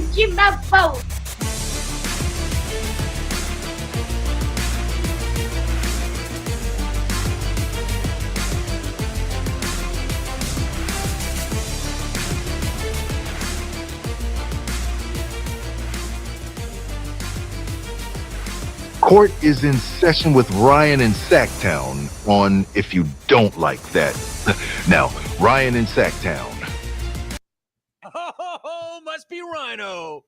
de babão. Court is in session with Ryan in Sacktown on If You Don't Like That. Now, Ryan in Sacktown. Oh, must be Ryno.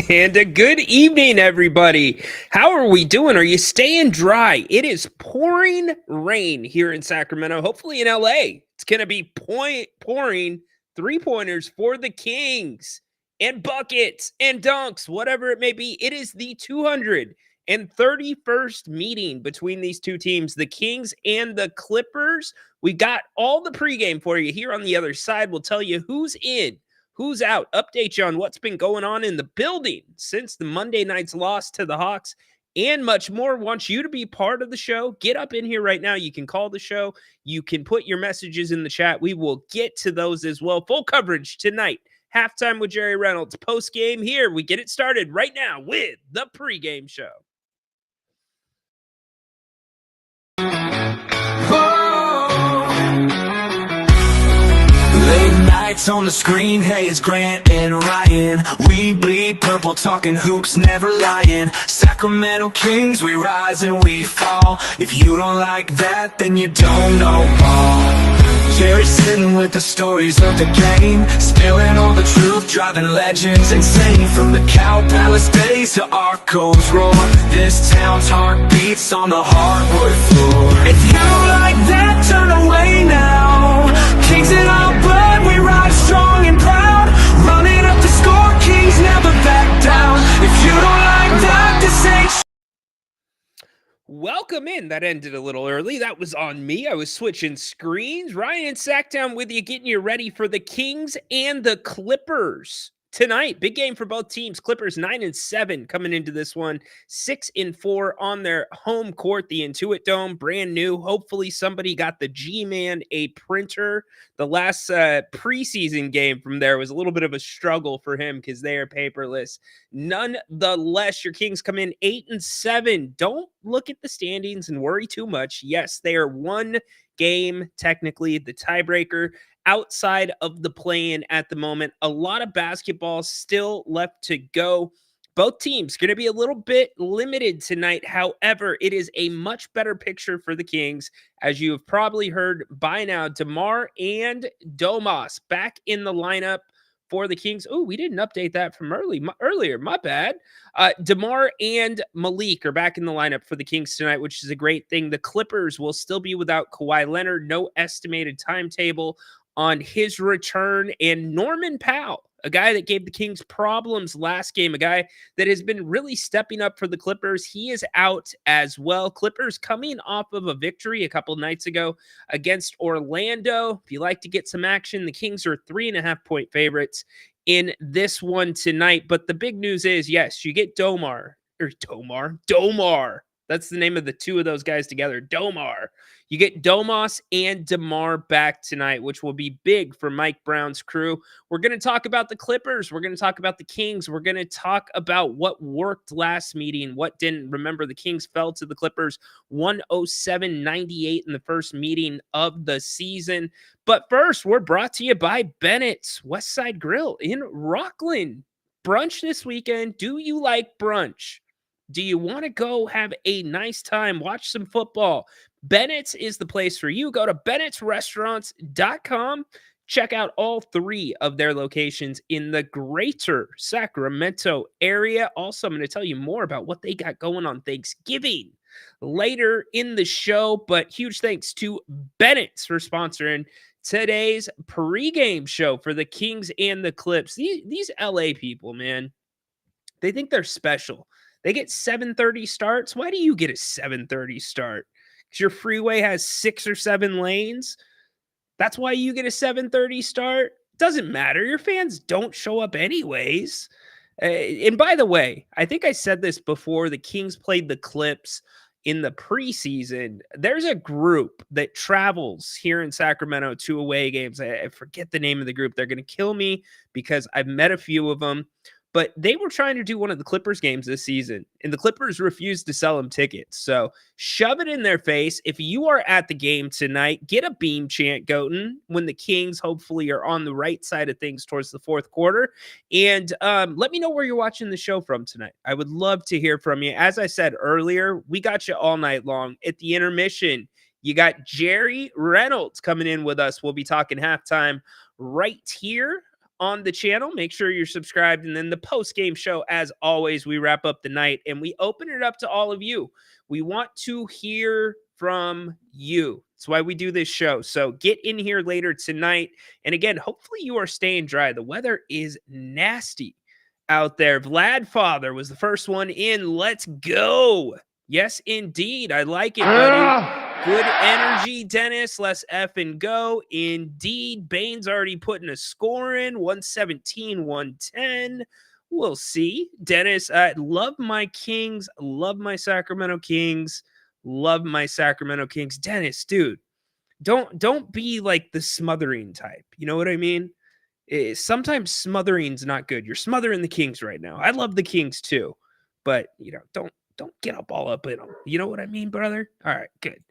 And a good evening, everybody. How are we doing? Are you staying dry? It is pouring rain here in Sacramento, hopefully in LA. It's going to be pouring three-pointers for the Kings and buckets and dunks, whatever it may be. It is the 231st meeting between these two teams, the Kings and the Clippers. We got all the pregame for you here on the other side. We'll tell you who's in, who's out, update you on what's been going on in the building since the Monday night's loss to the Hawks, and much more. Want you to be part of the show. Get up in here right now. You can call the show. You can put your messages in the chat. We will get to those as well. Full coverage tonight. Halftime with Jerry Reynolds. Post game here. We get it started right now with the pregame show. Lights on the screen, hey, it's Grant and Ryan. We bleed purple, talking hoops, never lying. Sacramento Kings, we rise and we fall. If you don't like that, then you don't know ball. Jerry sitting with the stories of the game, spilling all the truth, driving legends insane. From the Cow Palace days to Arco's roar, this town's heart beats on the hardwood floor. If you don't like that, turn away now. Kings in our blood, we rise strong and proud. Running up the score, Kings never back down. If you don't like that, this ain't. Welcome in. That ended a little early. That was on me. I was switching screens. Ryan and Sacktown with you, getting you ready for the Kings and the Clippers tonight. Big game for both teams. Clippers 9-7 coming into this one, 6-4 on their home court, the Intuit Dome, brand new. Hopefully somebody got the G-Man a printer. The last preseason game from there was a little bit of a struggle for him because they are paperless. Nonetheless, your Kings come in 8-7. Don't look at the standings and worry too much. Yes, they are one game, technically, the tiebreaker outside of the play-in at the moment. A lot of basketball still left to go. Both teams going to be a little bit limited tonight. However, it is a much better picture for the Kings. As you have probably heard by now, DeMar and Domas back in the lineup for the Kings. Oh, we didn't update that from earlier. My bad. DeMar and Malik are back in the lineup for the Kings tonight, which is a great thing. The Clippers will still be without Kawhi Leonard. No estimated timetable on his return. And Norman Powell, a guy that gave the Kings problems last game, a guy that has been really stepping up for the Clippers. He is out as well. Clippers coming off of a victory a couple nights ago against Orlando. If you like to get some action, the Kings are 3.5-point favorites in this one tonight. But the big news is, yes, you get Domar. That's the name of the two of those guys together, Domar. You get Domas and DeMar back tonight, which will be big for Mike Brown's crew. We're going to talk about the Clippers. We're going to talk about the Kings. We're going to talk about what worked last meeting, what didn't. Remember, the Kings fell to the Clippers 107-98 in the first meeting of the season. But first, we're brought to you by Bennett's West Side Grill in Rockland. Brunch this weekend. Do you like brunch? Do you want to go have a nice time, watch some football? Bennett's is the place for you. Go to bennettsrestaurants.com. Check out all three of their locations in the greater Sacramento area. Also, I'm going to tell you more about what they got going on Thanksgiving later in the show. But huge thanks to Bennett's for sponsoring today's pregame show for the Kings and the Clips. These LA people, man, they think they're special. They get 7:30 starts. Why do you get a 7:30 start? Because your freeway has 6 or 7 lanes. That's why you get a 7:30 start. Doesn't matter. Your fans don't show up anyways. And by the way, I think I said this before. The Kings played the Clips in the preseason. There's a group that travels here in Sacramento to away games. I forget the name of the group. They're going to kill me because I've met a few of them. But they were trying to do one of the Clippers games this season, and the Clippers refused to sell them tickets. So shove it in their face. If you are at the game tonight, get a beam chant going when the Kings hopefully are on the right side of things towards the fourth quarter. And let me know where you're watching the show from tonight. I would love to hear from you. As I said earlier, we got you all night long. At the intermission, you got Jerry Reynolds coming in with us. We'll be talking halftime right here on the channel. Make sure you're subscribed. And then the post-game show, as always, we wrap up the night and we open it up to all of you. We want to hear from you. That's why we do this show. So get in here later tonight. And again, hopefully you are staying dry. The weather is nasty out there. Vlad Father was the first one in. Let's go. Yes, indeed. I like it, buddy. Good energy, Dennis. Let's F and go. Indeed. Bane's already putting a score in. 117, 110. We'll see. Dennis, I love my Kings. Love my Sacramento Kings. Love my Sacramento Kings. Dennis, dude, don't be like the smothering type. You know what I mean? Sometimes smothering's not good. You're smothering the Kings right now. I love the Kings too, but don't get up all up in them. You know what I mean, brother? All right, good.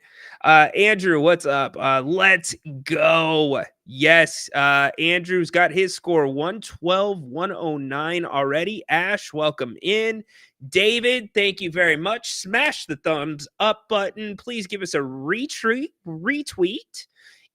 Andrew, what's up? Let's go. Yes, Andrew's got his score 112, 109 already. Ash, welcome in. David, thank you very much. Smash the thumbs up button. Please give us a retweet.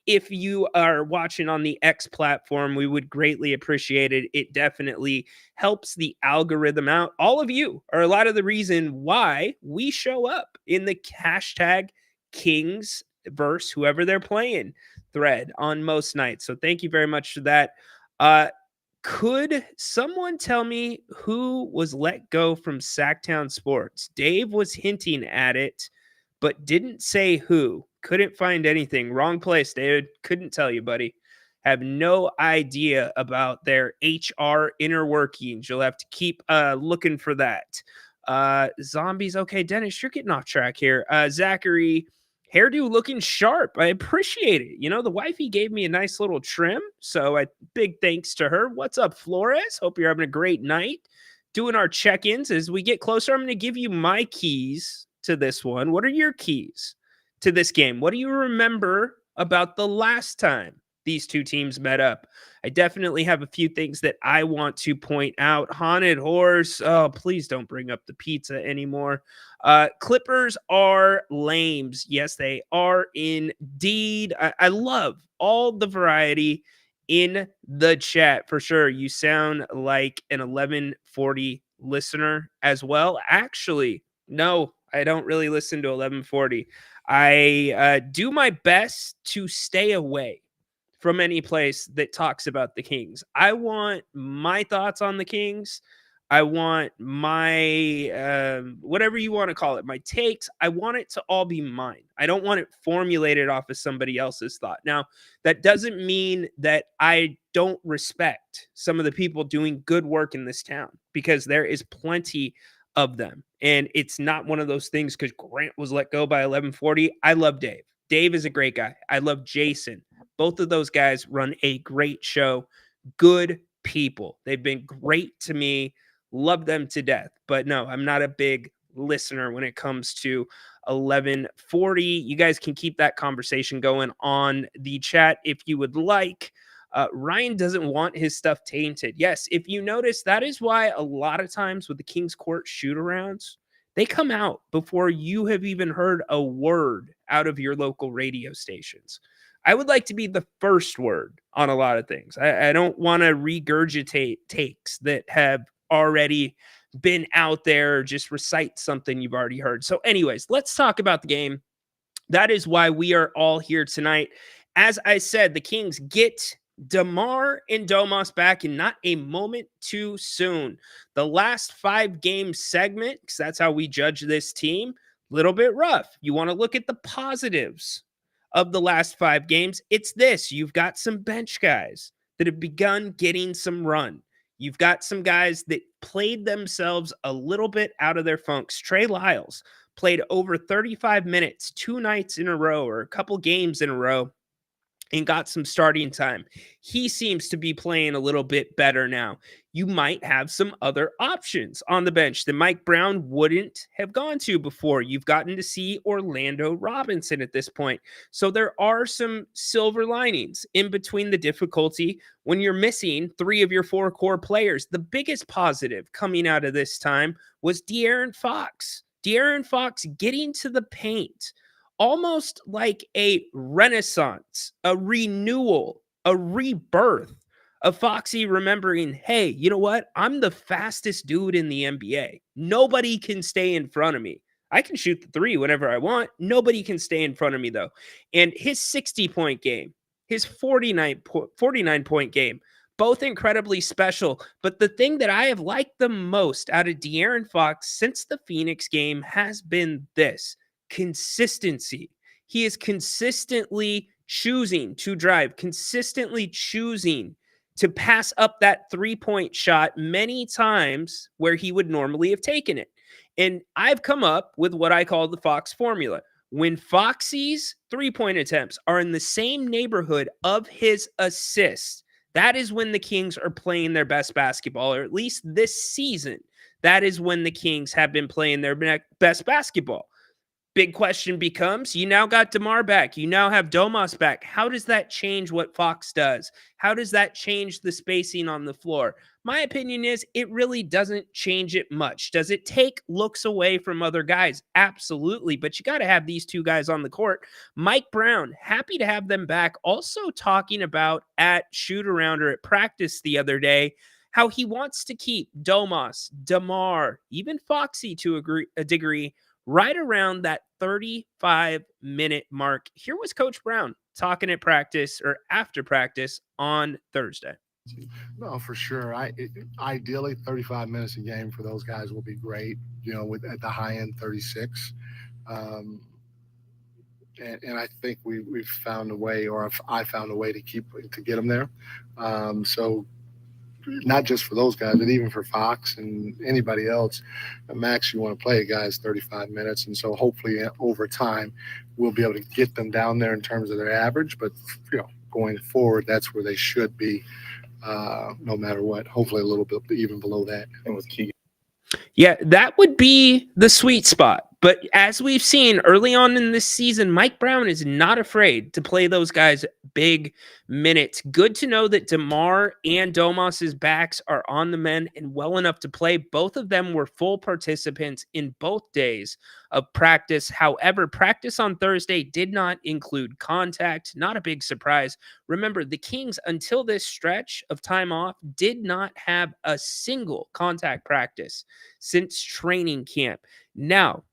If you are watching on the X platform, we would greatly appreciate it. It definitely helps the algorithm out. All of you are a lot of the reason why we show up in the hashtag Kings verse whoever they're playing thread on most nights. So thank you very much for that. Could someone tell me who was let go from Sacktown Sports? Dave was hinting at it, but didn't say who. Couldn't find anything. Wrong place, David. Couldn't tell you, buddy. Have no idea about their HR inner workings. You'll have to keep looking for that. Zombies. Okay, Dennis, you're getting off track here. Zachary, hairdo looking sharp. I appreciate it. The wifey gave me a nice little trim, so big thanks to her. What's up, Flores? Hope you're having a great night. Doing our check-ins as we get closer. I'm going to give you my keys to this one. What are your keys to this game? What do you remember about the last time these two teams met up? I definitely have a few things that I want to point out. Haunted Horse. Oh, please don't bring up the pizza anymore. Clippers are lames. Yes, they are indeed. I love all the variety in the chat for sure. You sound like an 1140 listener as well. Actually, no, I don't really listen to 1140. I do my best to stay away from any place that talks about the Kings. I want my thoughts on the Kings. I want my, whatever you want to call it, my takes. I want it to all be mine. I don't want it formulated off of somebody else's thought. Now, that doesn't mean that I don't respect some of the people doing good work in this town, because there is plenty of them. And it's not one of those things because Grant was let go by 1140. I love Dave. Dave is a great guy. I love Jason. Both of those guys run a great show. Good people. They've been great to me. Love them to death. But no, I'm not a big listener when it comes to 1140. You guys can keep that conversation going on the chat if you would like. Ryan doesn't want his stuff tainted. Yes, if you notice, that is why a lot of times with the King's Court shoot-arounds, they come out before you have even heard a word out of your local radio stations. I would like to be the first word on a lot of things. I don't want to regurgitate takes that have already been out there, or just recite something you've already heard. So anyways, let's talk about the game. That is why we are all here tonight. As I said, the Kings get DeMar and Domas back in not a moment too soon. The last 5 game segment, because that's how we judge this team, a little bit rough. You want to look at the positives of the last 5 games. It's this. You've got some bench guys that have begun getting some run. You've got some guys that played themselves a little bit out of their funks. Trey Lyles played over 35 minutes 2 nights in a row, or a couple games in a row, and got some starting time. He seems to be playing a little bit better now. You might have some other options on the bench that Mike Brown wouldn't have gone to before. You've gotten to see Orlando Robinson at this point. So there are some silver linings in between the difficulty when you're missing 3 of your 4 core players. The biggest positive coming out of this time was De'Aaron Fox. De'Aaron Fox getting to the paint, almost like a renaissance, a renewal, a rebirth of Foxy remembering, hey, you know what? I'm the fastest dude in the NBA. Nobody can stay in front of me. I can shoot the 3 whenever I want. Nobody can stay in front of me, though. And his 60-point game, his 49-point game, both incredibly special. But the thing that I have liked the most out of De'Aaron Fox since the Phoenix game has been this: consistency. He is consistently choosing to drive, consistently choosing to pass up that 3-point shot many times where he would normally have taken it. And I've come up with what I call the Fox formula. When Foxy's 3-point attempts are in the same neighborhood of his assists, that is when the Kings are playing their best basketball, or at least this season. That is when the Kings have been playing their best basketball. Big question becomes, you now got DeMar back. You now have Domas back. How does that change what Fox does? How does that change the spacing on the floor? My opinion is it really doesn't change it much. Does it take looks away from other guys? Absolutely. But you got to have these 2 guys on the court. Mike Brown, happy to have them back. Also talking about at shoot-around or at practice the other day, how he wants to keep Domas, DeMar, even Foxy to a degree, right around that 35-minute mark. Here was Coach Brown talking at practice, or after practice, on Thursday. No, for sure. Ideally 35 minutes a game for those guys will be great. With at the high end 36, and I think we've found a way, or I found a way to get them there. So not just for those guys, but even for Fox and anybody else, max you want to play a guy's 35 minutes. And so hopefully over time, we'll be able to get them down there in terms of their average. But, going forward, that's where they should be, no matter what. Hopefully a little bit even below that. And with Keegan. Yeah, that would be the sweet spot. But as we've seen early on in this season, Mike Brown is not afraid to play those guys big minutes. Good to know that DeMar and Domas's backs are on the men and well enough to play. Both of them were full participants in both days of practice. However, practice on Thursday did not include contact. Not a big surprise. Remember, the Kings, until this stretch of time off, did not have a single contact practice since training camp. Now,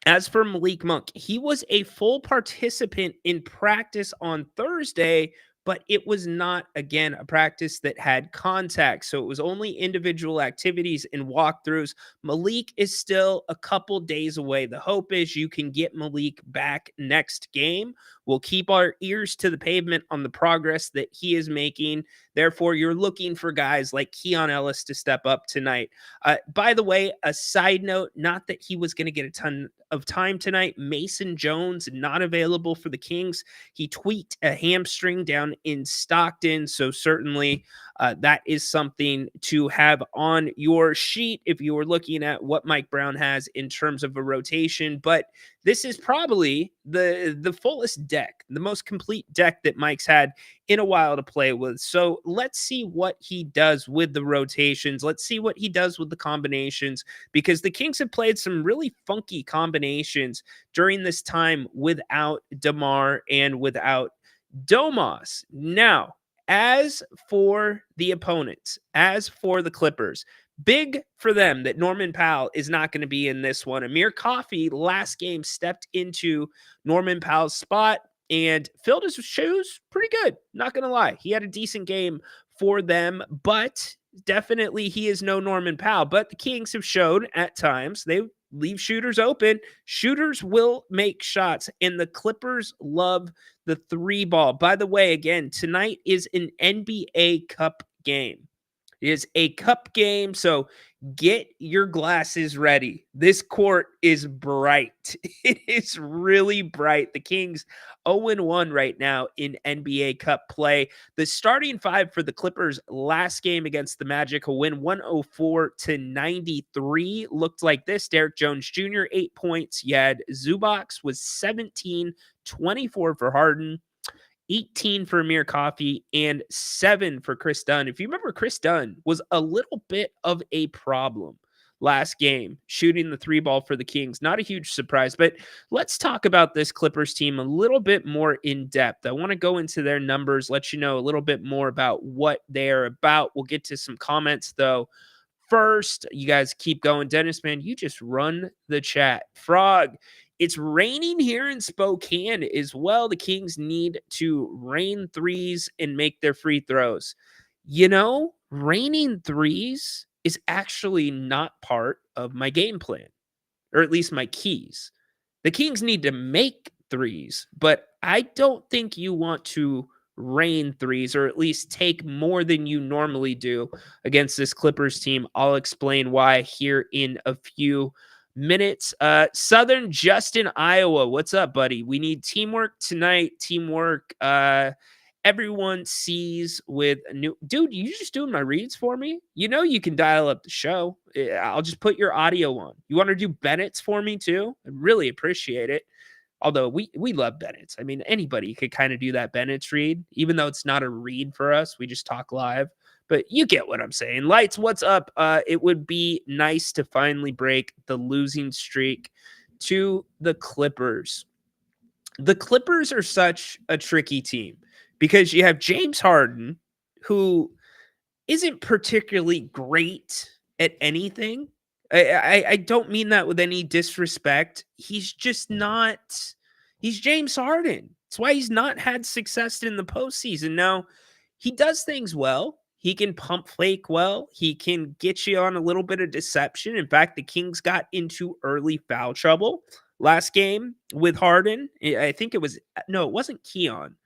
as for Malik Monk, he was a full participant in practice on Thursday, but it was not, again, a practice that had contact. So it was only individual activities and walkthroughs. Malik is still a couple days away. The hope is you can get Malik back next game. We'll keep our ears to the pavement on the progress that he is making. Therefore, you're looking for guys like Keon Ellis to step up tonight. By the way, a side note, not that he was going to get a ton of time tonight. Mason Jones not available for the Kings. He tweaked a hamstring down in Stockton. So certainly that is something to have on your sheet if you were looking at what Mike Brown has in terms of a rotation. But this is probably the fullest deck, the most complete deck that Mike's had in a while to play with. So let's see what he does with the rotations. Let's see what he does with the combinations, because the Kings have played some really funky combinations during this time without DeMar and without Domas. Now, as for the opponents, as for the Clippers, big for them that Norman Powell is not going to be in this one. Amir Coffey last game stepped into Norman Powell's spot and filled his shoes pretty good. Not going to lie. He had a decent game for them, but definitely he is no Norman Powell. But the Kings have showed at times they leave shooters open. Shooters will make shots, and the Clippers love the 3 ball. By the way, again, tonight is an NBA Cup game. It is a cup game, so get your glasses ready. This court is bright. It is really bright. The Kings 0-1 right now in NBA Cup play. The starting five for the Clippers last game against the Magic, a win 104-93, looked like this. Derek Jones Jr., 8 points. You had Zubac was 17, 24 for Harden, 18 for Amir Coffey, and 7 for Chris Dunn. If you remember, Chris Dunn was a little bit of a problem last game, shooting the 3 ball for the Kings. Not a huge surprise, but let's talk about this Clippers team a little bit more in depth. I want to go into their numbers, let you know a little bit more about what they're about. We'll get to some comments, though. First, you guys keep going. Dennis, man, you just run the chat. Frog, it's raining here in Spokane as well. The Kings need to rain threes and make their free throws. You know, raining threes is actually not part of my game plan, or at least my keys. The Kings need to make threes, but I don't think you want to rain threes, or at least take more than you normally do against this Clippers team. I'll explain why here in a few minutes. Southern Justin, Iowa. What's up, buddy? We need teamwork tonight. Teamwork. Everyone sees with a new dude. You just doing my reads for me? You know you can dial up the show. I'll just put your audio on. You want to do Bennett's for me too? I really appreciate it. Although we love Bennett's. I mean, anybody could kind of do that Bennett's read, even though it's not a read for us. We just talk live. But you get what I'm saying. Lights, what's up? It would be nice to finally break the losing streak to the Clippers. The Clippers are such a tricky team because you have James Harden, who isn't particularly great at anything. I don't mean that with any disrespect. He's just not. He's James Harden. That's why he's not had success in the postseason. Now, he does things well. He can pump fake well. He can get you on a little bit of deception. In fact, the Kings got into early foul trouble last game with Harden. I think it wasn't Keon.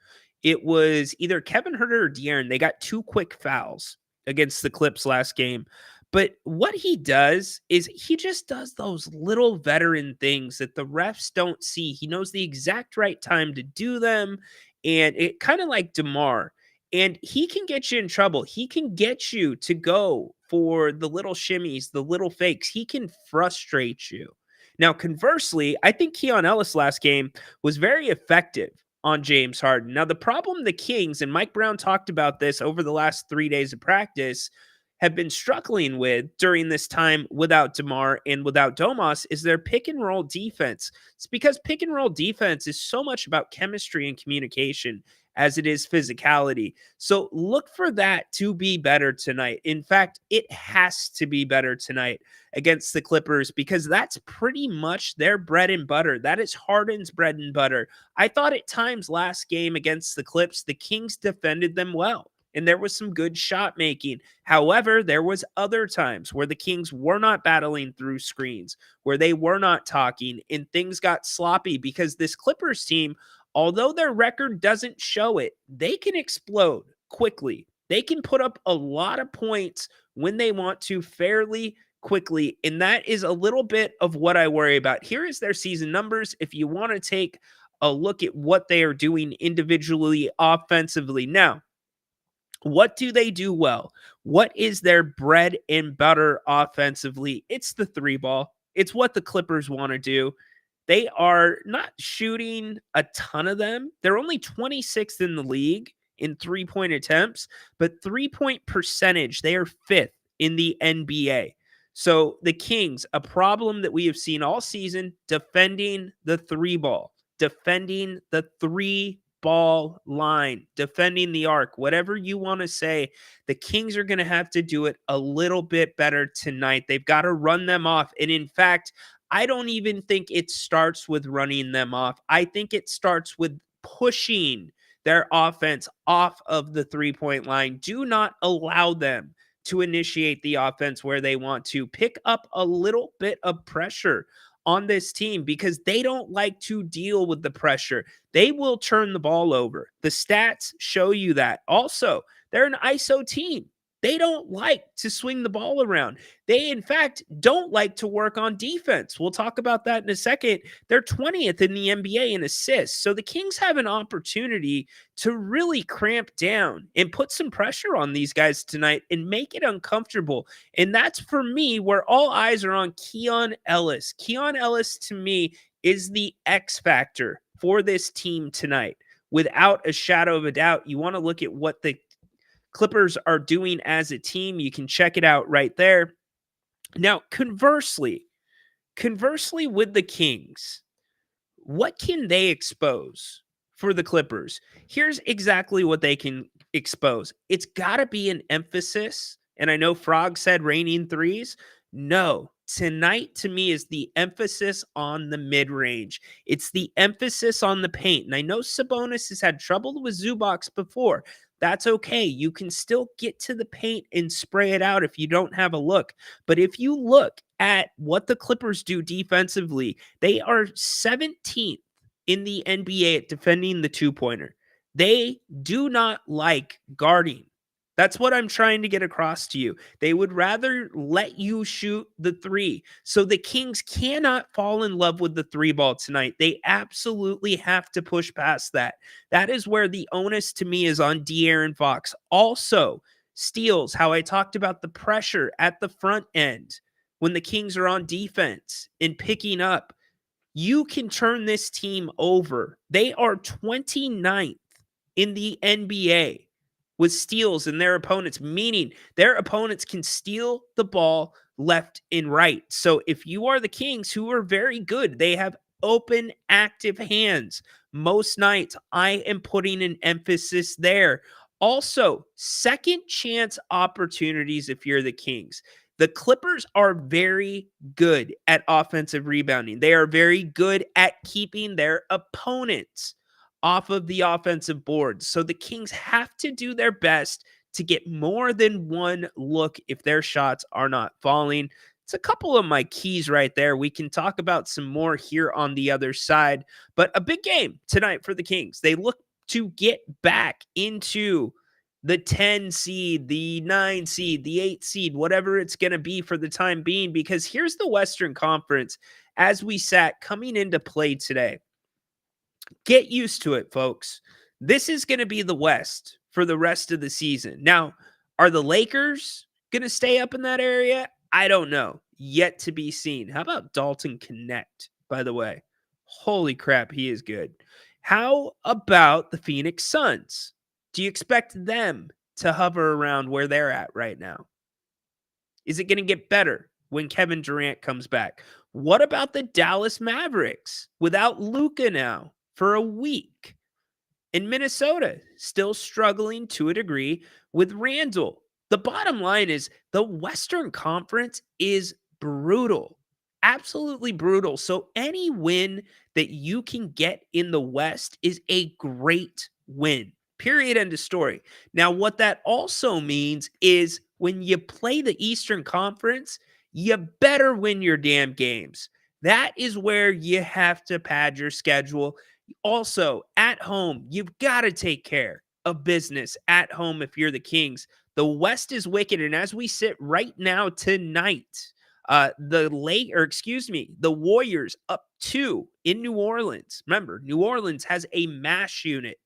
It was either Kevin Huerter or De'Aaron. They got 2 quick fouls against the Clips last game. But what he does is he just does those little veteran things that the refs don't see. He knows the exact right time to do them. And it kind of like DeMar. And he can get you in trouble. He can get you to go for the little shimmies, the little fakes. He can frustrate you. Now, conversely, I think Keon Ellis last game was very effective on James Harden. Now, the problem the Kings, and Mike Brown talked about this over the last 3 days of practice, have been struggling with during this time without DeMar and without Domas is their pick and roll defense. It's because pick and roll defense is so much about chemistry and communication as it is physicality. So look for that to be better tonight. In fact, it has to be better tonight against the Clippers because that's pretty much their bread and butter. That is Harden's bread and butter. I thought at times last game against the Clips, the Kings defended them well. And there was some good shot making. However, there was other times where the Kings were not battling through screens, where they were not talking, and things got sloppy because this Clippers team, although their record doesn't show it, they can explode quickly. They can put up a lot of points when they want to fairly quickly, and that is a little bit of what I worry about. Here is their season numbers. If you want to take a look at what they are doing individually offensively. Now, what do they do well? What is their bread and butter offensively? It's the 3-ball. It's what the Clippers want to do. They are not shooting a ton of them. They're only 26th in the league in 3-point attempts, but 3-point percentage, they are 5th in the NBA. So the Kings, a problem that we have seen all season, defending the 3-ball, defending the 3-ball line, defending the arc, whatever you want to say, the Kings are going to have to do it a little bit better tonight. They've got to run them off. And in fact, I don't even think it starts with running them off. I think it starts with pushing their offense off of the 3-point line. Do not allow them to initiate the offense where they want to. Pick up a little bit of pressure on this team because they don't like to deal with the pressure. They will turn the ball over. The stats show you that. Also, they're an ISO team. They don't like to swing the ball around. They, in fact, don't like to work on defense. We'll talk about that in a second. They're 20th in the NBA in assists. So the Kings have an opportunity to really cramp down and put some pressure on these guys tonight and make it uncomfortable. And that's, for me, where all eyes are on Keon Ellis. Keon Ellis, to me, is the X factor for this team tonight. Without a shadow of a doubt, you want to look at what the Clippers are doing as a team. You can check it out right there. Now, conversely with the Kings, what can they expose for the Clippers? Here's exactly what they can expose. It's got to be an emphasis. And I know Frog said raining threes. No, tonight to me is the emphasis on the mid-range. It's the emphasis on the paint. And I know Sabonis has had trouble with Zubac before. That's okay. You can still get to the paint and spray it out if you don't have a look. But if you look at what the Clippers do defensively, they are 17th in the NBA at defending the two-pointer. They do not like guarding. That's what I'm trying to get across to you. They would rather let you shoot the three. So the Kings cannot fall in love with the three ball tonight. They absolutely have to push past that. That is where the onus to me is on De'Aaron Fox. Also, steals, how I talked about the pressure at the front end when the Kings are on defense and picking up. You can turn this team over. They are 29th in the NBA with steals in their opponents, meaning their opponents can steal the ball left and right. So if you are the Kings, who are very good, they have open, active hands most nights. I am putting an emphasis there. Also, second chance opportunities if you're the Kings. The Clippers are very good at offensive rebounding. They are very good at keeping their opponents off of the offensive board. So the Kings have to do their best to get more than one look if their shots are not falling. It's a couple of my keys right there. We can talk about some more here on the other side, but a big game tonight for the Kings. They look to get back into the 10 seed, the 9 seed, the 8 seed, whatever it's going to be for the time being, because here's the Western Conference as we sat coming into play today. Get used to it, folks. This is going to be the West for the rest of the season. Now, are the Lakers going to stay up in that area? I don't know. Yet to be seen. How about Dalton Connect, by the way? Holy crap, he is good. How about the Phoenix Suns? Do you expect them to hover around where they're at right now? Is it going to get better when Kevin Durant comes back? What about the Dallas Mavericks without Luka now for a week? In Minnesota, still struggling to a degree with Randall. The bottom line is the Western Conference is brutal. Absolutely brutal. So any win that you can get in the West is a great win. Period. End of story. Now, what that also means is when you play the Eastern Conference, you better win your damn games. That is where you have to pad your schedule. Also, at home, you've got to take care of business at home if you're the Kings. The West is wicked, and as we sit right now tonight, the Warriors up 2 in New Orleans. Remember, New Orleans has a mash unit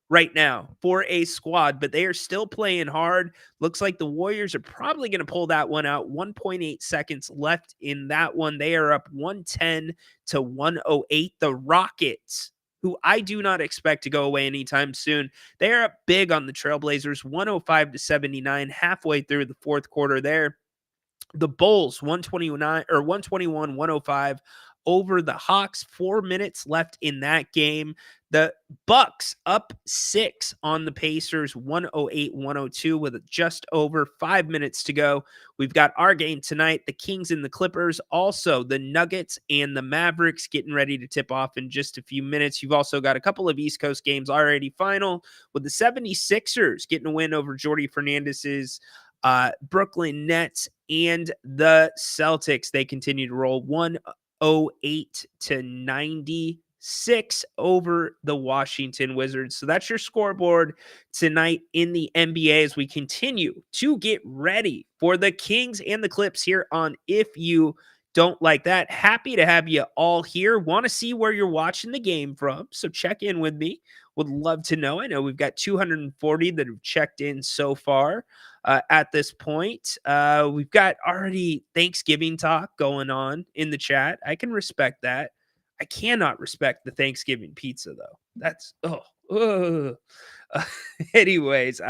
right now for a squad, but they are still playing hard. Looks like the Warriors are probably going to pull that one out. 1.8 seconds left in that one. They are up 110 to 108. The Rockets, who I do not expect to go away anytime soon, they are up big on the Trailblazers, 105 to 79, halfway through the fourth quarter there. The Bulls, 121, 105 over the Hawks. 4 minutes left in that game. The Bucks up 6 on the Pacers, 108-102 with just over 5 minutes to go. We've got our game tonight, the Kings and the Clippers. Also, the Nuggets and the Mavericks getting ready to tip off in just a few minutes. You've also got a couple of East Coast games already final, with the 76ers getting a win over Jordy Fernandez's Brooklyn Nets, and the Celtics. They continue to roll 108 to 96 6 over the Washington Wizards. So that's your scoreboard tonight in the NBA as we continue to get ready for the Kings and the Clips here on If You Don't Like That. Happy to have you all here. Want to see where you're watching the game from, so check in with me. Would love to know. I know we've got 240 that have checked in so far at this point. We've got already Thanksgiving talk going on in the chat. I can respect that. I cannot respect the Thanksgiving pizza, though. That's, anyways,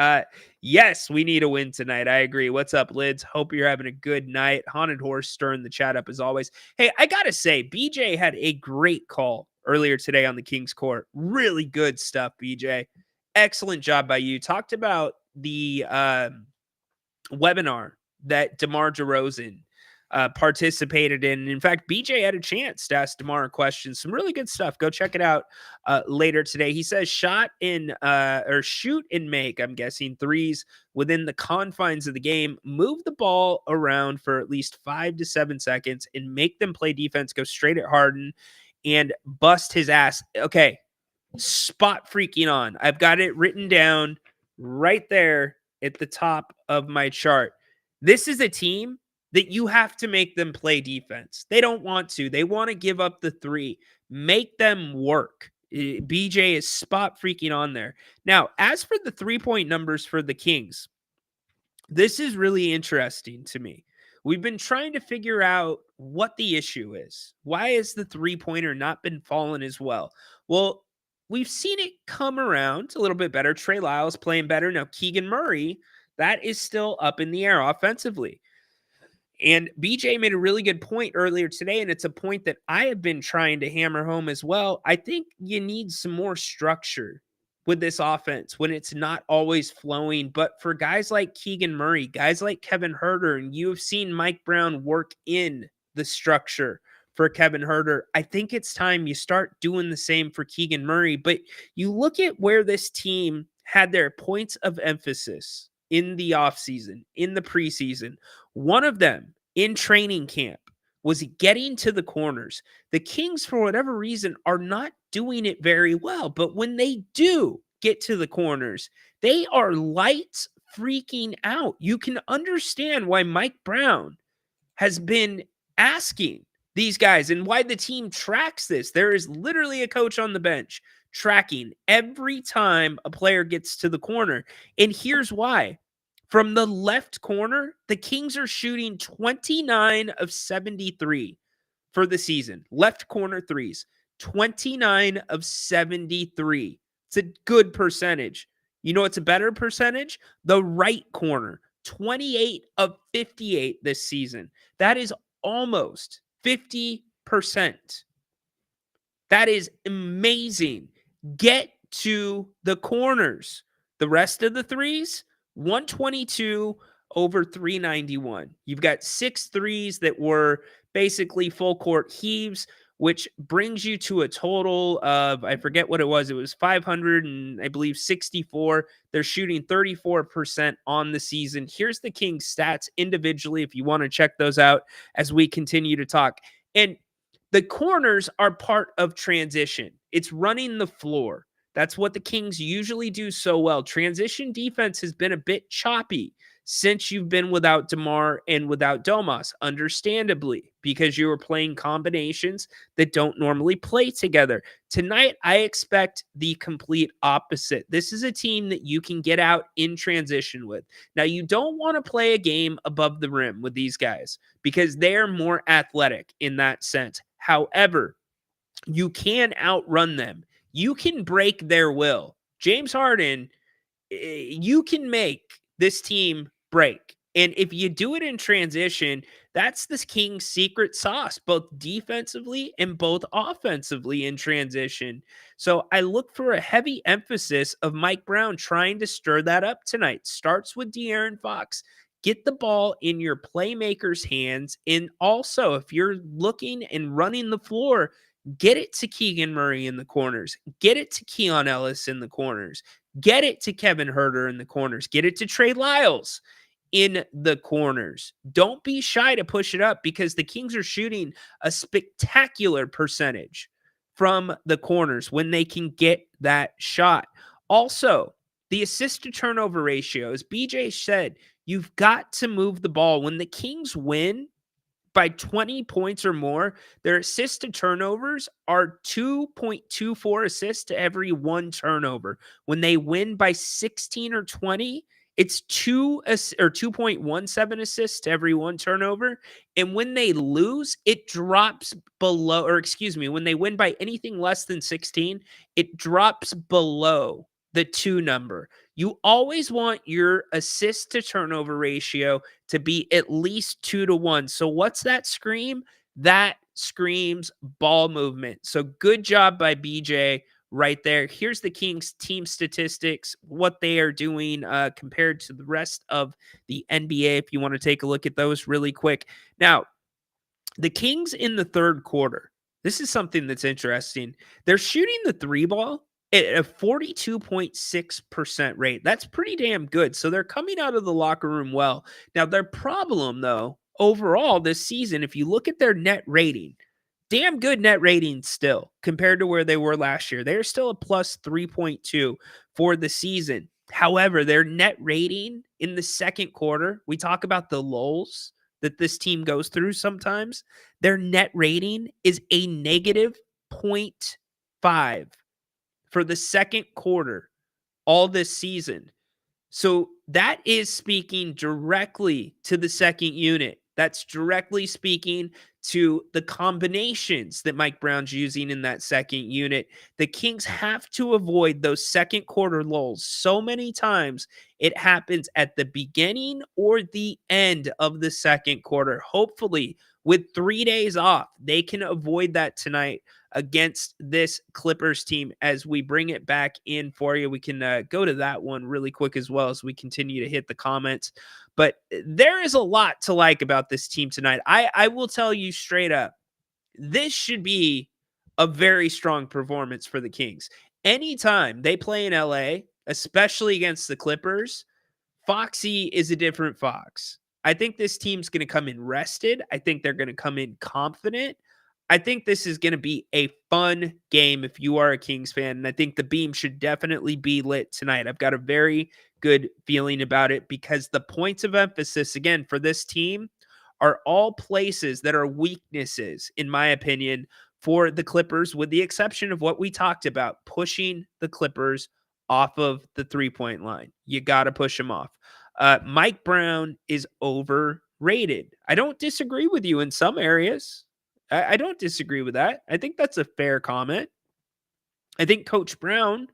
yes, we need a win tonight. I agree. What's up, Lids? Hope you're having a good night. Haunted Horse stirring the chat up as always. Hey, I got to say, BJ had a great call earlier today on the King's Court. Really good stuff, BJ. Excellent job by you. Talked about the webinar that DeMar DeRozan participated in. In fact, BJ had a chance to ask DeMar questions. Some really good stuff. Go check it out later today. He says shoot and make, I'm guessing, threes within the confines of the game. Move the ball around for at least 5 to 7 seconds and make them play defense. Go straight at Harden and bust his ass. Okay, spot freaking on. I've got it written down right there at the top of my chart. This is a team that you have to make them play defense. They don't want to. They want to give up the three. Make them work. BJ is spot freaking on there. Now, as for the 3-point numbers for the Kings, this is really interesting to me. We've been trying to figure out what the issue is. Why has the 3-pointer not been falling as well? Well, we've seen it come around a little bit better. Trey Lyles playing better. Now, Keegan Murray, that is still up in the air offensively. And BJ made a really good point earlier today, and it's a point that I have been trying to hammer home as well. I think you need some more structure with this offense when it's not always flowing. But for guys like Keegan Murray, guys like Kevin Huerter, and you have seen Mike Brown work in the structure for Kevin Huerter, I think it's time you start doing the same for Keegan Murray. But you look at where this team had their points of emphasis in the offseason, in the preseason. One of them in training camp was getting to the corners. The Kings, for whatever reason, are not doing it very well. But when they do get to the corners, they are lights freaking out. You can understand why Mike Brown has been asking these guys and why the team tracks this. There is literally a coach on the bench tracking every time a player gets to the corner. And here's why. From the left corner, the Kings are shooting 29 of 73 for the season. Left corner threes, 29 of 73. It's a good percentage. You know what's a better percentage? The right corner, 28 of 58 this season. That is almost 50%. That is amazing. Get to the corners. The rest of the threes, 122 over 391. You've got 6 threes that were basically full court heaves, which brings you to a total of, I forget what it was. It was 500 and I believe 64. They're shooting 34% on the season. Here's the Kings stats individually if you want to check those out as we continue to talk. And the corners are part of transition. It's running the floor. That's what the Kings usually do so well. Transition defense has been a bit choppy since you've been without DeMar and without Domas, understandably, because you were playing combinations that don't normally play together. Tonight, I expect the complete opposite. This is a team that you can get out in transition with. Now, you don't want to play a game above the rim with these guys because they're more athletic in that sense. However, you can outrun them. You can break their will. James Harden, you can make this team break. And if you do it in transition, that's the Kings' secret sauce, both defensively and both offensively in transition. So I look for a heavy emphasis of Mike Brown trying to stir that up tonight. Starts with De'Aaron Fox. Get the ball in your playmakers' hands. And also, if you're looking and running the floor, get it to Keegan Murray in the corners. Get it to Keon Ellis in the corners. Get it to Kevin Huerter in the corners. Get it to Trey Lyles in the corners. Don't be shy to push it up because the Kings are shooting a spectacular percentage from the corners when they can get that shot. Also, the assist to turnover ratio, as BJ said, you've got to move the ball. When the Kings win by 20 points or more, their assist to turnovers are 2.24 assists to every one turnover. When they win by 16 or 20, it's 2.17 assists to every one turnover. And when they lose, it drops below, or excuse me, when they win by anything less than 16, it drops below the 2 number. You always want your assist to turnover ratio to be at least 2-1. So what's that scream? That screams ball movement. So good job by BJ right there. Here's the Kings team statistics, what they are doing compared to the rest of the NBA, if you want to take a look at those really quick. Now, the Kings in the third quarter, this is something that's interesting. They're shooting the 3 ball at a 42.6% rate. That's pretty damn good. So they're coming out of the locker room well. Now, their problem, though, overall this season, if you look at their net rating, damn good net rating still compared to where they were last year. They're still a plus 3.2 for the season. However, their net rating in the second quarter, we talk about the lulls that this team goes through sometimes. Their net rating is a negative 0.5 for the second quarter all this season. So that is speaking directly to the second unit. That's directly speaking to the combinations that Mike Brown's using in that second unit. The Kings have to avoid those second quarter lulls. So many times it happens at the beginning or the end of the second quarter. Hopefully, with 3 days off, they can avoid that tonight against this Clippers team. As we bring it back in for you, we can go to that one really quick as well as we continue to hit the comments. But there is a lot to like about this team tonight. I will tell you straight up, this should be a very strong performance for the Kings. Anytime they play in LA, especially against the Clippers, Foxy is a different Fox. I think this team's going to come in rested. I think they're going to come in confident. I think this is going to be a fun game if you are a Kings fan, and I think the beam should definitely be lit tonight. I've got a very good feeling about it because the points of emphasis, again, for this team are all places that are weaknesses, in my opinion, for the Clippers, with the exception of what we talked about, pushing the Clippers off of the three-point line. You got to push them off. Mike Brown is overrated. I don't disagree with you in some areas. I don't disagree with that. I think that's a fair comment. I think Coach Brown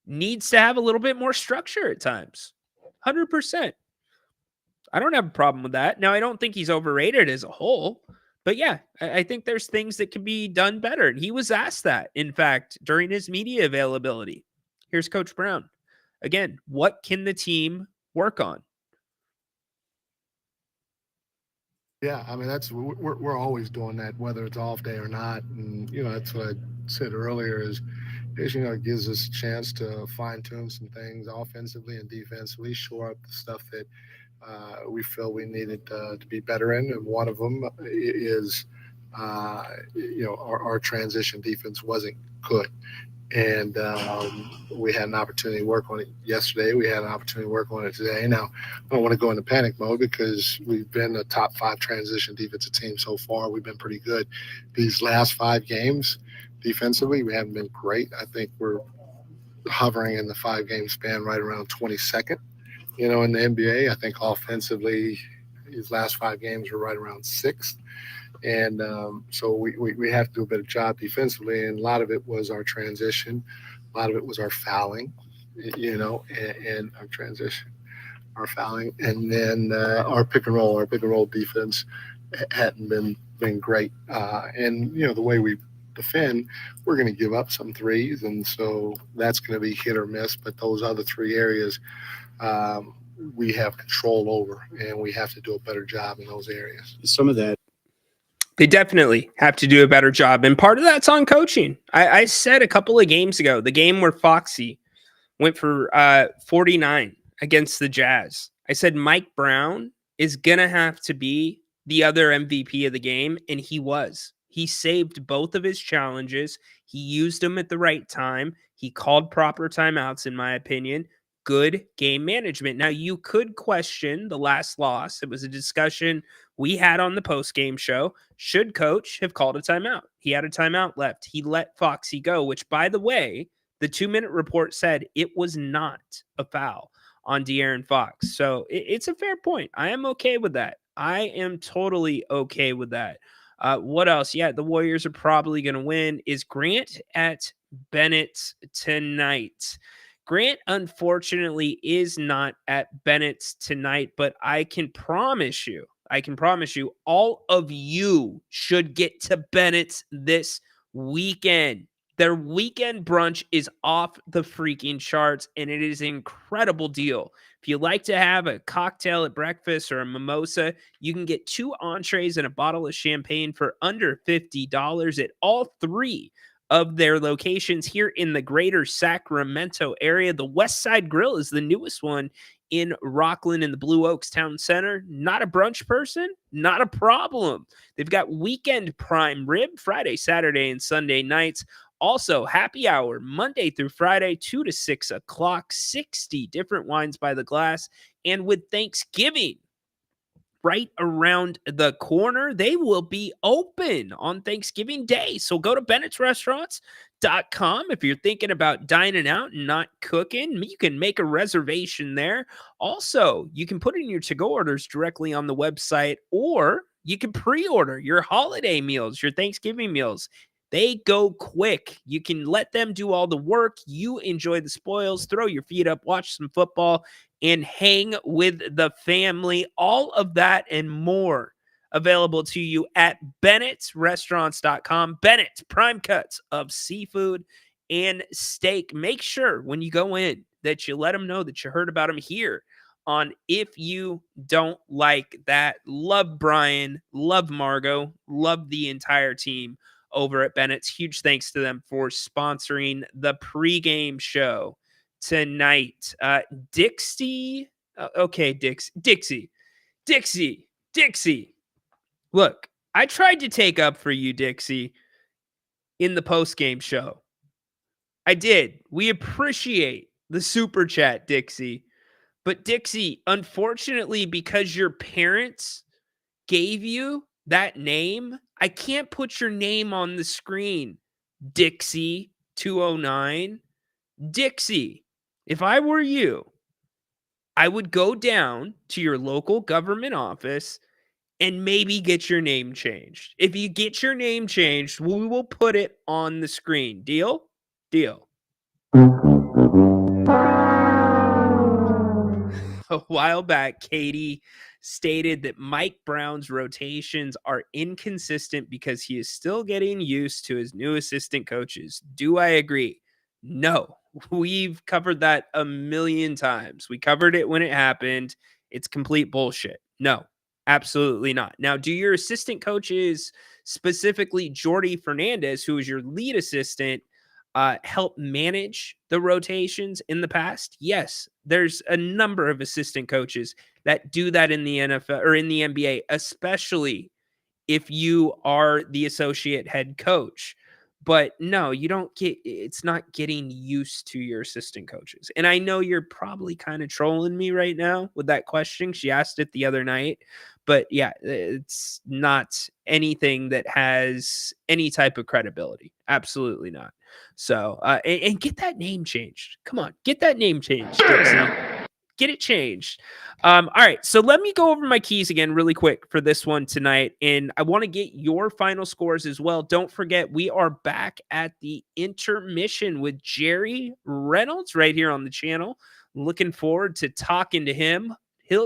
needs to have a little bit more structure at times. 100%. I don't have a problem with that. Now, I don't think he's overrated as a whole. But yeah, I think there's things that can be done better. And he was asked that, in fact, during his media availability. Here's Coach Brown. Again, what can the team work on? Yeah, I mean we're always doing that, whether it's off day or not. And that's what I said earlier is it gives us a chance to fine tune some things offensively and defensively, shore up the stuff that we feel we needed to be better in. And one of them is our transition defense wasn't good. And we had an opportunity to work on it yesterday. We had an opportunity to work on it today. Now, I don't want to go into panic mode because we've been a top 5 transition defensive team so far. We've been pretty good. These last 5 games, defensively, we haven't been great. I think we're hovering in the 5-game span right around 22nd, in the NBA. I think offensively, these last 5 games are right around 6th. And so we have to do a better job defensively. And a lot of it was our transition. A lot of it was our fouling, and our transition, our fouling. And then our pick and roll defense hadn't been great. And, the way we defend, we're going to give up some threes. And so that's going to be hit or miss. But those other 3 areas we have control over, and we have to do a better job in those areas. Some of that. They definitely have to do a better job. And part of that's on coaching. I said a couple of games ago, the game where Foxy went for 49 against the Jazz, I said Mike Brown is going to have to be the other MVP of the game, and he was. He saved both of his challenges. He used them at the right time. He called proper timeouts, in my opinion. Good game management. Now, you could question the last loss. It was a discussion we had on the post-game show. Should coach have called a timeout? He had a timeout left. He let Foxy go, which, by the way, the 2-minute report said it was not a foul on De'Aaron Fox. So it's a fair point. I am okay with that. I am totally okay with that. What else? Yeah, the Warriors are probably going to win. Is Grant at Bennett tonight? Grant, unfortunately, is not at Bennett's tonight, but I can promise you, all of you should get to Bennett's this weekend. Their weekend brunch is off the freaking charts, and it is an incredible deal. If you like to have a cocktail at breakfast or a mimosa, you can get 2 entrees and a bottle of champagne for under $50 at all 3 of their locations here in the greater Sacramento area. The West Side Grill is the newest one in Rockland in the Blue Oaks Town Center. Not a brunch person? Not a problem. They've got weekend prime rib Friday, Saturday, and Sunday nights. Also, happy hour Monday through Friday, 2 to 6 o'clock, 60 different wines by the glass. And with Thanksgiving right around the corner, they will be open on Thanksgiving Day. So go to Bennett'sRestaurants.com if you're thinking about dining out and not cooking. You can make a reservation there. Also, you can put in your to-go orders directly on the website, or you can pre-order your holiday meals, your Thanksgiving meals. They go quick. You can let them do all the work. You enjoy the spoils, throw your feet up, watch some football, and hang with the family. All of that and more available to you at Bennett'sRestaurants.com. Bennett's, prime cuts of seafood and steak. Make sure when you go in that you let them know that you heard about them here on If You Don't Like That. Love Brian, love Margot, love the entire team over at Bennett's. Huge thanks to them for sponsoring the pregame show tonight. Dixie. Dixie. Look, I tried to take up for you, Dixie, in the postgame show. I did. We appreciate the super chat, Dixie. But Dixie, unfortunately, because your parents gave you that name, I can't put your name on the screen. Dixie 209. Dixie, if I were you, I would go down to your local government office and maybe get your name changed. If you get your name changed, we will put it on the screen. Deal? Deal. A while back, Katie stated that Mike Brown's rotations are inconsistent because he is still getting used to his new assistant coaches. Do I agree? No. We've covered that a million times. We covered it when it happened. It's complete bullshit. No, absolutely not. Now, do your assistant coaches, specifically Jordy Fernandez, who is your lead assistant, help manage the rotations in the past? Yes, there's a number of assistant coaches that do that in the NFL or in the NBA, especially if you are the associate head coach. But no, you don't get, it's not getting used to your assistant coaches. And I know you're probably kind of trolling me right now with that question. She asked it the other night. But yeah, it's not anything that has any type of credibility. Absolutely not. So, and get that name changed. Come on, get that name changed, Dixie. Get it changed. All right, so let me go over my keys again really quick for this one tonight, and I want to get your final scores as well. Don't forget, we are back at the intermission with Jerry Reynolds right here on the channel. Looking forward to talking to him.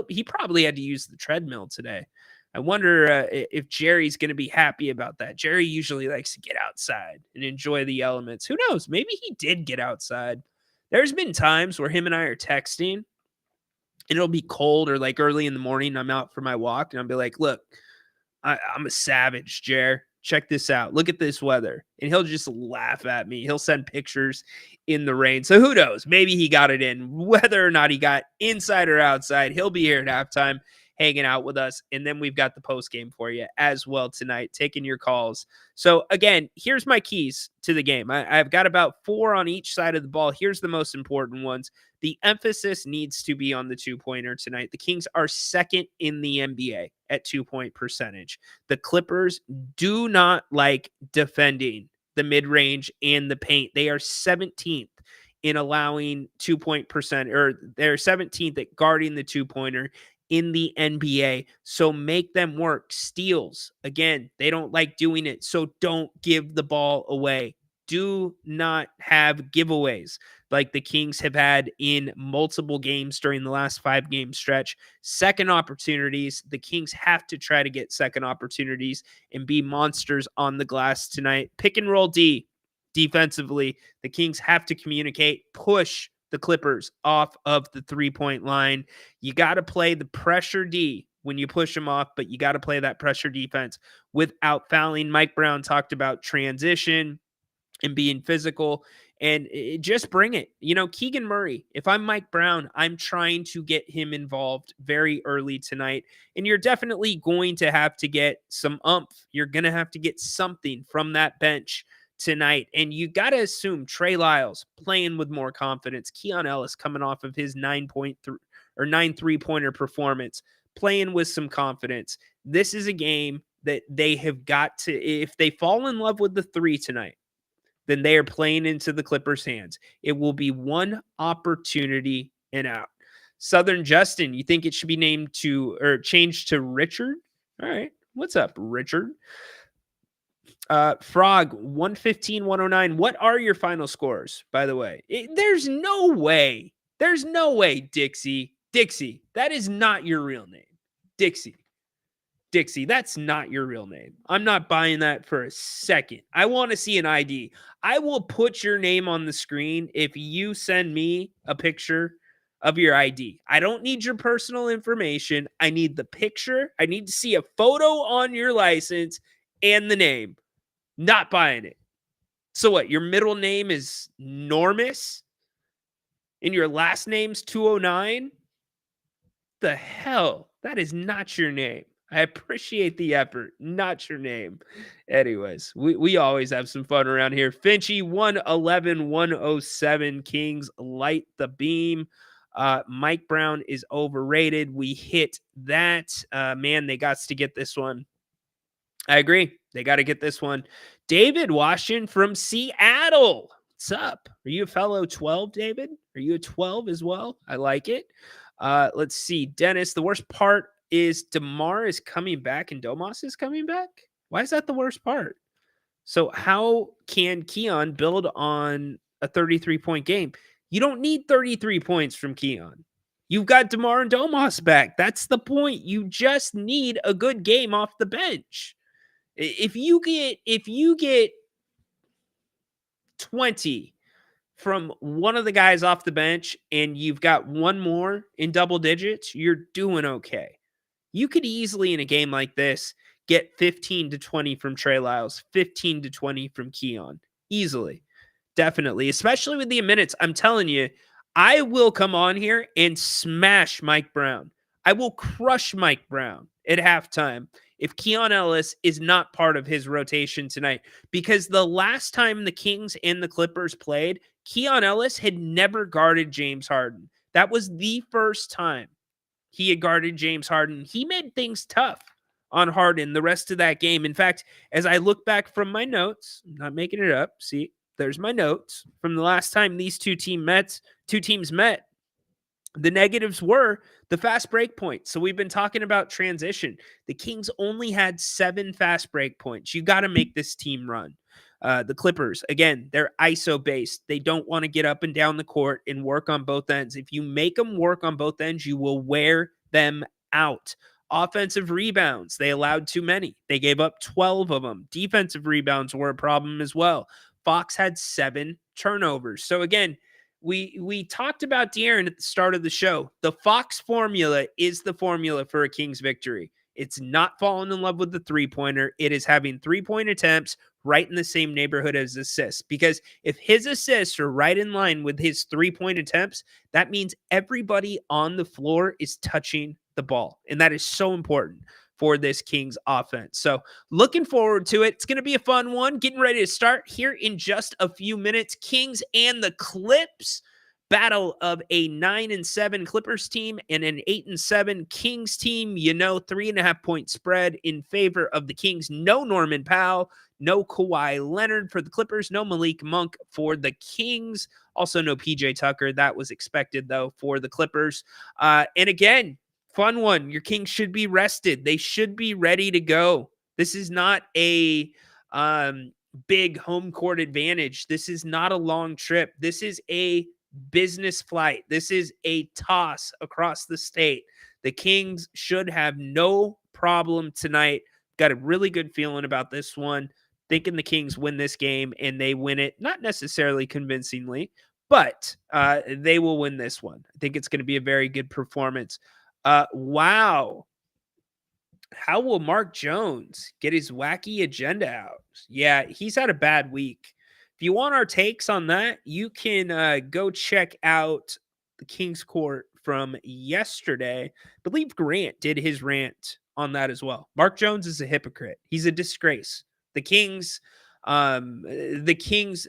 He probably had to use the treadmill today. I wonder if Jerry's going to be happy about that. Jerry usually likes to get outside and enjoy the elements. Who knows? Maybe he did get outside. There's been times where him and I are texting, and it'll be cold or like early in the morning. I'm out for my walk, and I'll be like, look, I'm a savage, Jer. Check this out. Look at this weather. And he'll just laugh at me. He'll send pictures in the rain. So who knows? Maybe he got it in. Whether or not he got inside or outside, he'll be here at halftime hanging out with us. And then we've got the post game for you as well tonight, taking your calls. So again, here's my keys to the game. I've got about 4 on each side of the ball. Here's the most important ones. The emphasis needs to be on the 2-pointer tonight. The Kings are second in the NBA at 2-point percentage. The Clippers do not like defending the mid-range and the paint. They are 17th in allowing 2-point percent, or they're 17th at guarding the 2-pointer in the NBA. So make them work. Steals, again, they don't like doing it. So don't give the ball away. Do not have giveaways like the Kings have had in multiple games during the last 5-game stretch. Second opportunities, the Kings have to try to get second opportunities and be monsters on the glass tonight. Pick and roll D. Defensively, the Kings have to communicate, push the Clippers off of the 3-point line. You got to play the pressure D when you push them off, but you got to play that pressure defense without fouling. Mike Brown talked about transition and being physical, and just bring it. You know, Keegan Murray, if I'm Mike Brown, I'm trying to get him involved very early tonight, and you're definitely going to have to get some oomph. You're going to have to get something from that bench tonight, and you got to assume Trey Lyles playing with more confidence. Keon Ellis coming off of his 9 3-pointer performance, playing with some confidence. This is a game that they have got to, if they fall in love with the 3 tonight, then they are playing into the Clippers' hands. It will be one opportunity and out. Southern Justin, you think it should be named to, or changed to Richard? All right. What's up, Richard? Frog, 115-109. What are your final scores, by the way? There's no way. There's no way, Dixie. Dixie, that is not your real name. Dixie, that's not your real name. I'm not buying that for a second. I want to see an ID. I will put your name on the screen if you send me a picture of your ID. I don't need your personal information. I need the picture. I need to see a photo on your license and the name. Not buying it. So what? Your middle name is Normus? And your last name's 209? The hell? That is not your name. I appreciate the effort. Not your name. Anyways, we always have some fun around here. Finchy, 111-107. Kings light the beam. Mike Brown is overrated. We hit that. Man, they got to get this one. I agree. They got to get this one. David Washington from Seattle. What's up? Are you a fellow 12, David? Are you a 12 as well? I like it. Let's see. Dennis, the worst part is DeMar is coming back and Domas is coming back? Why is that the worst part? So how can Keon build on a 33-point game? You don't need 33 points from Keon. You've got DeMar and Domas back. That's the point. You just need a good game off the bench. If you get 20 from one of the guys off the bench and you've got one more in double digits, you're doing okay. You could easily in a game like this get 15 to 20 from Trey Lyles, 15 to 20 from Keon. Easily. Definitely. Especially with the minutes. I'm telling you, I will come on here and smash Mike Brown. I will crush Mike Brown at halftime if Keon Ellis is not part of his rotation tonight. Because the last time the Kings and the Clippers played, Keon Ellis had never guarded James Harden. That was the first time he had guarded James Harden. He made things tough on Harden the rest of that game. In fact, as I look back from my notes, I'm not making it up. See, there's my notes from the last time these two teams met. The negatives were the fast break points. So we've been talking about transition. The Kings only had 7 fast break points. You got to make this team run. The Clippers, again, they're ISO based. They don't want to get up and down the court and work on both ends. If you make them work on both ends, you will wear them out. Offensive rebounds, they allowed too many. They gave up 12 of them. Defensive rebounds were a problem as well. Fox had 7 turnovers. So again, we talked about De'Aaron at the start of the show. The Fox formula is the formula for a Kings victory. It's not falling in love with the 3-pointer. It is having 3-point attempts right in the same neighborhood as assists. Because if his assists are right in line with his 3-point attempts, that means everybody on the floor is touching the ball. And that is so important for this Kings offense. So looking forward to it. It's going to be a fun one. Getting ready to start here in just a few minutes. Kings and the Clips. Battle of a 9-7 Clippers team and an 8-7 Kings team. 3.5 point spread in favor of the Kings. No Norman Powell, no Kawhi Leonard for the Clippers, no Malik Monk for the Kings. Also no PJ Tucker. That was expected though for the Clippers. And again, fun one. Your Kings should be rested. They should be ready to go. This is not a big home court advantage. This is not a long trip. This is a business flight. This is a toss across the state. The Kings should have no problem tonight. Got a really good feeling about this one. Thinking the Kings win this game, and they win it, not necessarily convincingly, but they will win this one. I think it's going to be a very good performance. Wow. How will Mark Jones get his wacky agenda out? Yeah, he's had a bad week. If you want our takes on that, you can go check out the King's Court from yesterday. I believe Grant did his rant on that as well. Mark Jones is a hypocrite. He's a disgrace. The Kings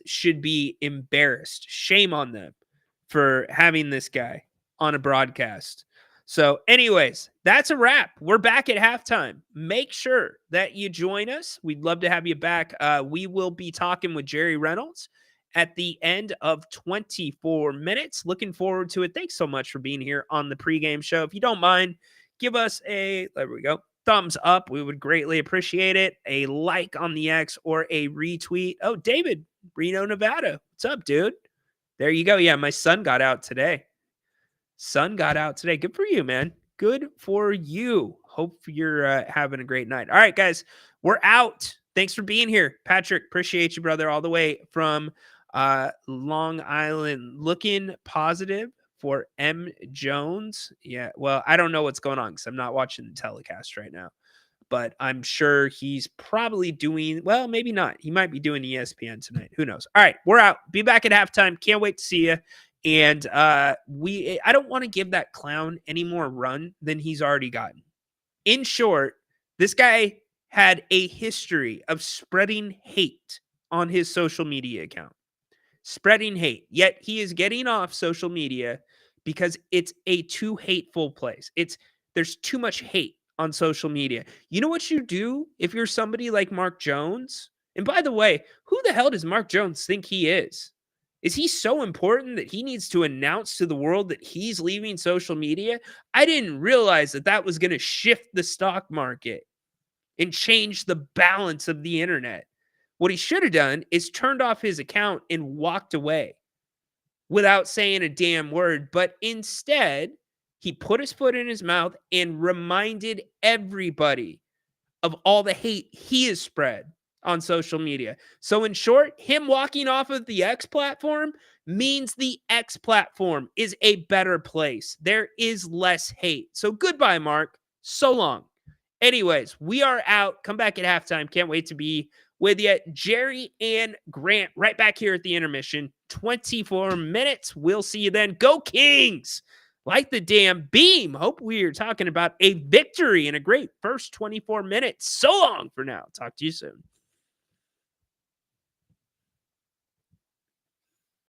should be embarrassed. Shame on them for having this guy on a broadcast. So anyways, that's a wrap. We're back at halftime. Make sure that you join us. We'd love to have you back. We will be talking with Jerry Reynolds at the end of 24 minutes. Looking forward to it. Thanks so much for being here on the pregame show. If you don't mind, give us there we go, thumbs up. We would greatly appreciate it. A like on the X or a retweet. Oh, David, Reno, Nevada. What's up, dude? There you go. Yeah, my son got out today. Good for you, man. Good for you. Hope you're having a great night. All right, guys, we're out. Thanks for being here. Patrick, appreciate you, brother, all the way from Long Island. Looking positive for M. Jones. Yeah, well, I don't know what's going on because I'm not watching the telecast right now. But I'm sure he's probably doing, well, maybe not. He might be doing ESPN tonight. Who knows? All right, we're out. Be back at halftime. Can't wait to see you. And I don't want to give that clown any more run than he's already gotten. In short, this guy had a history of spreading hate on his social media account. Spreading hate. Yet he is getting off social media because it's a too hateful place. There's too much hate on social media. You know what you do if you're somebody like Mark Jones? And by the way, who the hell does Mark Jones think he is? Is he so important that he needs to announce to the world that he's leaving social media? I didn't realize that was going to shift the stock market and change the balance of the internet. What he should have done is turned off his account and walked away without saying a damn word. But instead, he put his foot in his mouth and reminded everybody of all the hate he has spread on social media. So in short, him walking off of the X platform means the X platform is a better place. There is less hate. So goodbye, Mark. So long. Anyways, we are out. Come back at halftime. Can't wait to be with you. Jerry and Grant right back here at the intermission. 24 minutes. We'll see you then. Go Kings! Like the damn beam. Hope we are talking about a victory and a great first 24 minutes. So long for now. Talk to you soon.